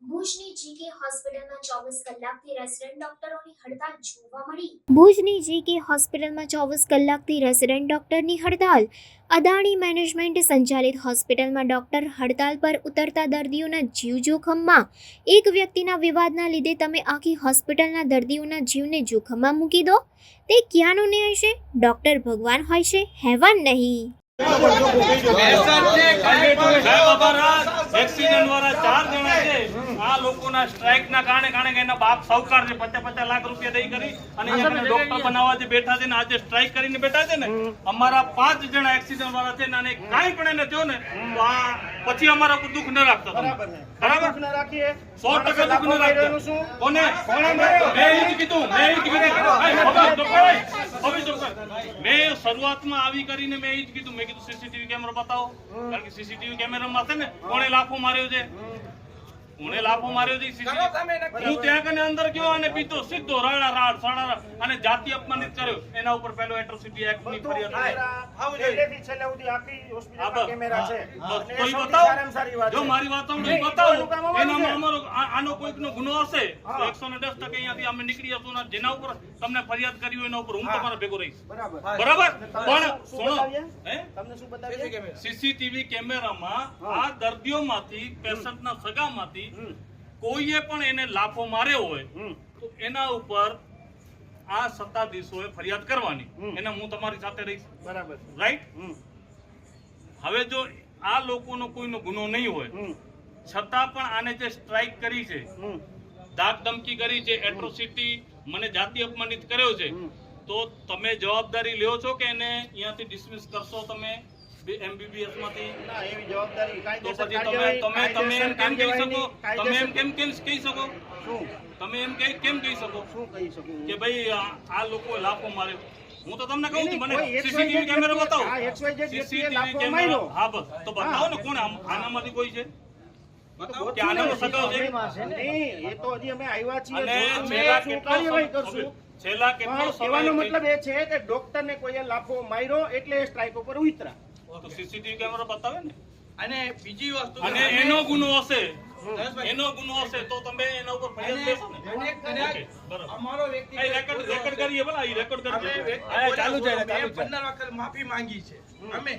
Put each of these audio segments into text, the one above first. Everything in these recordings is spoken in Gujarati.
ભુજની જીકે હોસ્પિટલમાં 24 કલાકથી રેસિડેન્ટ ડોક્ટરોની હડતાલ જોવા મળી। ભુજની જીકે હોસ્પિટલમાં 24 કલાકથી રેસિડેન્ટ ડોક્ટરની હડતાલ। અદાણી મેનેજમેન્ટ સંચાલિત હોસ્પિટલમાં ડોક્ટર હડતાલ પર ઉતરતા દર્દીઓના જીવ જોખમમાં। એક વ્યક્તિના વિવાદના લીધે તમે આખી હોસ્પિટલના દર્દીઓના જીવને જોખમમાં મૂકી દો, તે ક્યાંનો ન્યાય છે? ડોક્ટર ભગવાન હોય છે, હેવાન નહીં। એક્સિડન્ટ વાળા 4 જણા છે આ લોકોના સ્ટ્રાઇક ના કારણે એના બાપ સાવકાર છે 50 લાખ રૂપિયા દઈ કરી અને અહીંયા ડોક્ટર બનાવવા જે બેઠા છે ને આજે સ્ટ્રાઇક કરીને બેઠા છે ને અમારા 5 જણા એક્સિડન્ટ વાળા છે ને કાંઈ પણ એને થયો ને તો આ પછી અમારા પર દુઃખ ન રાખતા બરાબર ન રાખીએ 100% દુઃખ ન રાખતા કોને મેં એ જ કીધું મેં શરૂઆતમાં આવી કરીને મેં એ જ કીધું મેં કીધું સીસીટીવી કેમેરો બતાવો કારણ કે સીસીટીવી કેમેરામાં છે ને કોણે લાફો માર્યો છે હું ત્યાં કને અંદર ગયો અને પીતો સીધો રાડ અને જાતિ અપમાનિત કર્યો એના ઉપર પહેલો એટ્રોસિટી એક્ટ ની ફરિયાદ જો મારી વાત બતાવો એનામાં અમારો આનો કોઈકનો ગુનો હશે તો 110% અહીંયાથી અમે નીકળી જશું જેના ઉપર તમને ફરિયાદ કરી હોય એના ઉપર હું તમારા ભેગો રહીશ બરાબર પણ સુનો સીસીટીવી કેમેરામાં આ દર્દીઓમાંથી પેશન્ટના સગામાંથી કોઈએ પણ એને લાફો માર્યો હોય તો એના ઉપર આ સત્તાધીશોએ ફરિયાદ કરવાની એને હું તમારી સાથે રહીશ બરાબર રાઈટ હવે જો આ લોકોનો કોઈનો ગુનો નહીં હોય છતાં પણ આને જે સ્ટ્રાઇક કરી છે દાગ ધમકી કરી છે એટ્રોસિટી મને જાતિ અપમાનિત કર્યો છે તો તમે જવાબદારી લ્યો છો કે એને અહીંયાથી ડિસમિસ કરશો તમે MBBS માંથી ના એવી જવાબદારી કાયદેસર તમે એમ કેમ કહી શકો તમે એમ કેમ કહી શકો કે ભાઈ આ લોકો લાફો માર્યો હું તો તમને કહું છું મને સીસીટીવી કેમેરો બતાવો સીસીટીવી કેમેરો હા બસ તો બતાવો ને કોણ આનામાંથી કોઈ છે બતાવો કે આનાનો સગાવ છે એ તો હજી અમે આવ્યા છીએ અને છેલ્લા કેટલો કહેવાનો મતલબ એ છે કે ડોક્ટરને કોઈએ લાફો માર્યો એટલે સ્ટ્રાઇક ઉપર ઉતરા તો સીસીટીવી કેમેરો બતાવે ને અને બીજી વસ્તુ અને એનો ગુનો હશે તો તમે એના ઉપર ફરિયાદ લેશો ને બરાબર અમારો વ્યક્તિ રેકોર્ડ કરીએ ભલા એ રેકોર્ડ કરીએ ચાલુ છે 15 વખત માફી માંગી છે અમે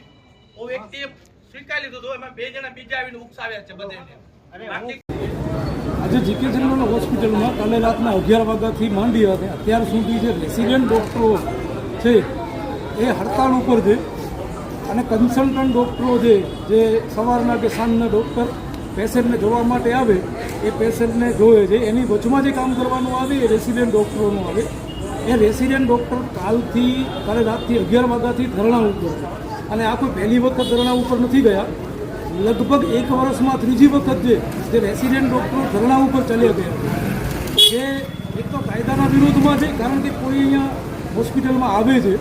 ઓ વ્યક્તિએ સ્વીકારી લીધું તો એમાં 2 જણા બીજા આવીને ઉકસાવ્યા છે બધાને આજે જીકે જનરલ હોસ્પિટલમાં કાલે રાતના 11 વાગ્યાથી માંડી અત્યાર સુધી જે રેસિડેન્ટ ડોક્ટરો છે એ હડતાળ ઉપર છે અને કન્સલ્ટન્ટ ડૉક્ટરો જે સવારના કે સાંજના ડૉક્ટર પેશન્ટને જોવા માટે આવે એ પેશન્ટને જોવે છે એની વચમાં જે કામ કરવાનું આવે એ રેસિડેન્ટ ડૉક્ટરોનું આવે એ રેસિડેન્ટ ડૉક્ટર કાલે રાતથી 11 વાગ્યાથી ધરણા ઉપર અને આ કોઈ પહેલી વખત ધરણા ઉપર નથી ગયા લગભગ 1 વર્ષમાં ત્રીજી વખત જે રેસિડેન્ટ ડૉક્ટરો ધરણા ઉપર ચાલ્યા ગયા જે એક તો કાયદાના વિરોધમાં છે કારણ કે કોઈ અહીંયા હોસ્પિટલમાં આવે છે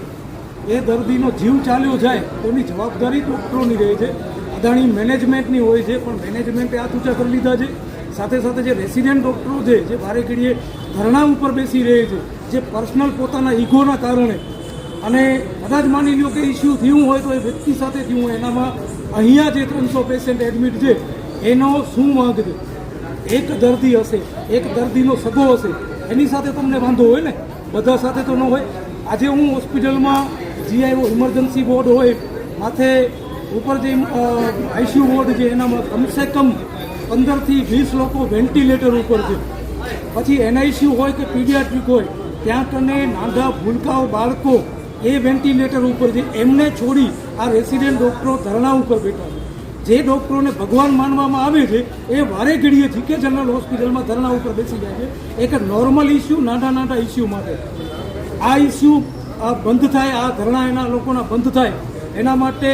એ દર્દીનો જીવ ચાલ્યો જાય તો એની જવાબદારી ડૉક્ટરોની રહે છે અદાણી મેનેજમેન્ટની હોય છે પણ મેનેજમેન્ટે હાથ ઊંચા કરી લીધા છે સાથે સાથે જે રેસિડેન્ટ ડૉક્ટરો છે જે ભારે ઘડીએ ધરણા ઉપર બેસી રહે છે જે પર્સનલ પોતાના ઈગોના કારણે અને કદાચ માની લો કે ઇસ્યુ થયું હોય તો એ વ્યક્તિ સાથે થયું હોય એનામાં અહીંયા જે 300 પેશન્ટ એડમિટ છે એનો શું વાંક છે? એક દર્દી હશે, એક દર્દીનો સગો હશે, એની સાથે તમને વાંધો હોય ને, બધા સાથે તો ન હોય। આજે હું હોસ્પિટલમાં જીઆઈઓ ઇમરજન્સી વોર્ડ હોય માથે ઉપર જે આઈસીયુ વોર્ડ છે એનામાં કમસે કમ 15 થી 20 લોકો વેન્ટિલેટર ઉપર છે, પછી એનઆઈસીયુ હોય કે પીડિયાટ્રિક હોય ત્યાં કને નાના ભૂલકાઓ બાળકો એ વેન્ટિલેટર ઉપર છે, એમને છોડી આ રેસિડેન્ટ ડૉક્ટરો ધરણા ઉપર બેઠા છે। જે ડૉક્ટરોને ભગવાન માનવામાં આવે છે એ વારે ઘડીએ જીકે જનરલ હોસ્પિટલમાં ધરણા ઉપર બેસી જાય છે એક નોર્મલ ઇસ્યુ નાના ઇસ્યુ માટે। આ ઇસ્યુ બંધ થાય, આ ધરણા એના લોકોના બંધ થાય એના માટે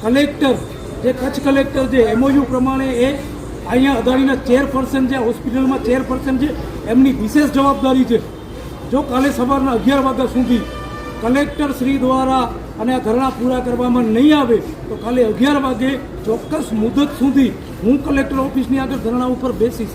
કલેક્ટર જે કચ્છ કલેક્ટર જે MOU પ્રમાણે એ અહીંયા અદાણીના ચેરપર્સન જે હોસ્પિટલમાં ચેરપર્સન છે એમની વિશેષ જવાબદારી છે। જો કાલે સવારના 11 વાગ્યા સુધી કલેક્ટર શ્રી દ્વારા અને આ ધરણા પૂરા કરવામાં નહીં આવે તો કાલે 11 વાગે ચોક્કસ મુદત સુધી હું કલેક્ટર ઓફિસની આગળ ધરણા ઉપર બેસીશ।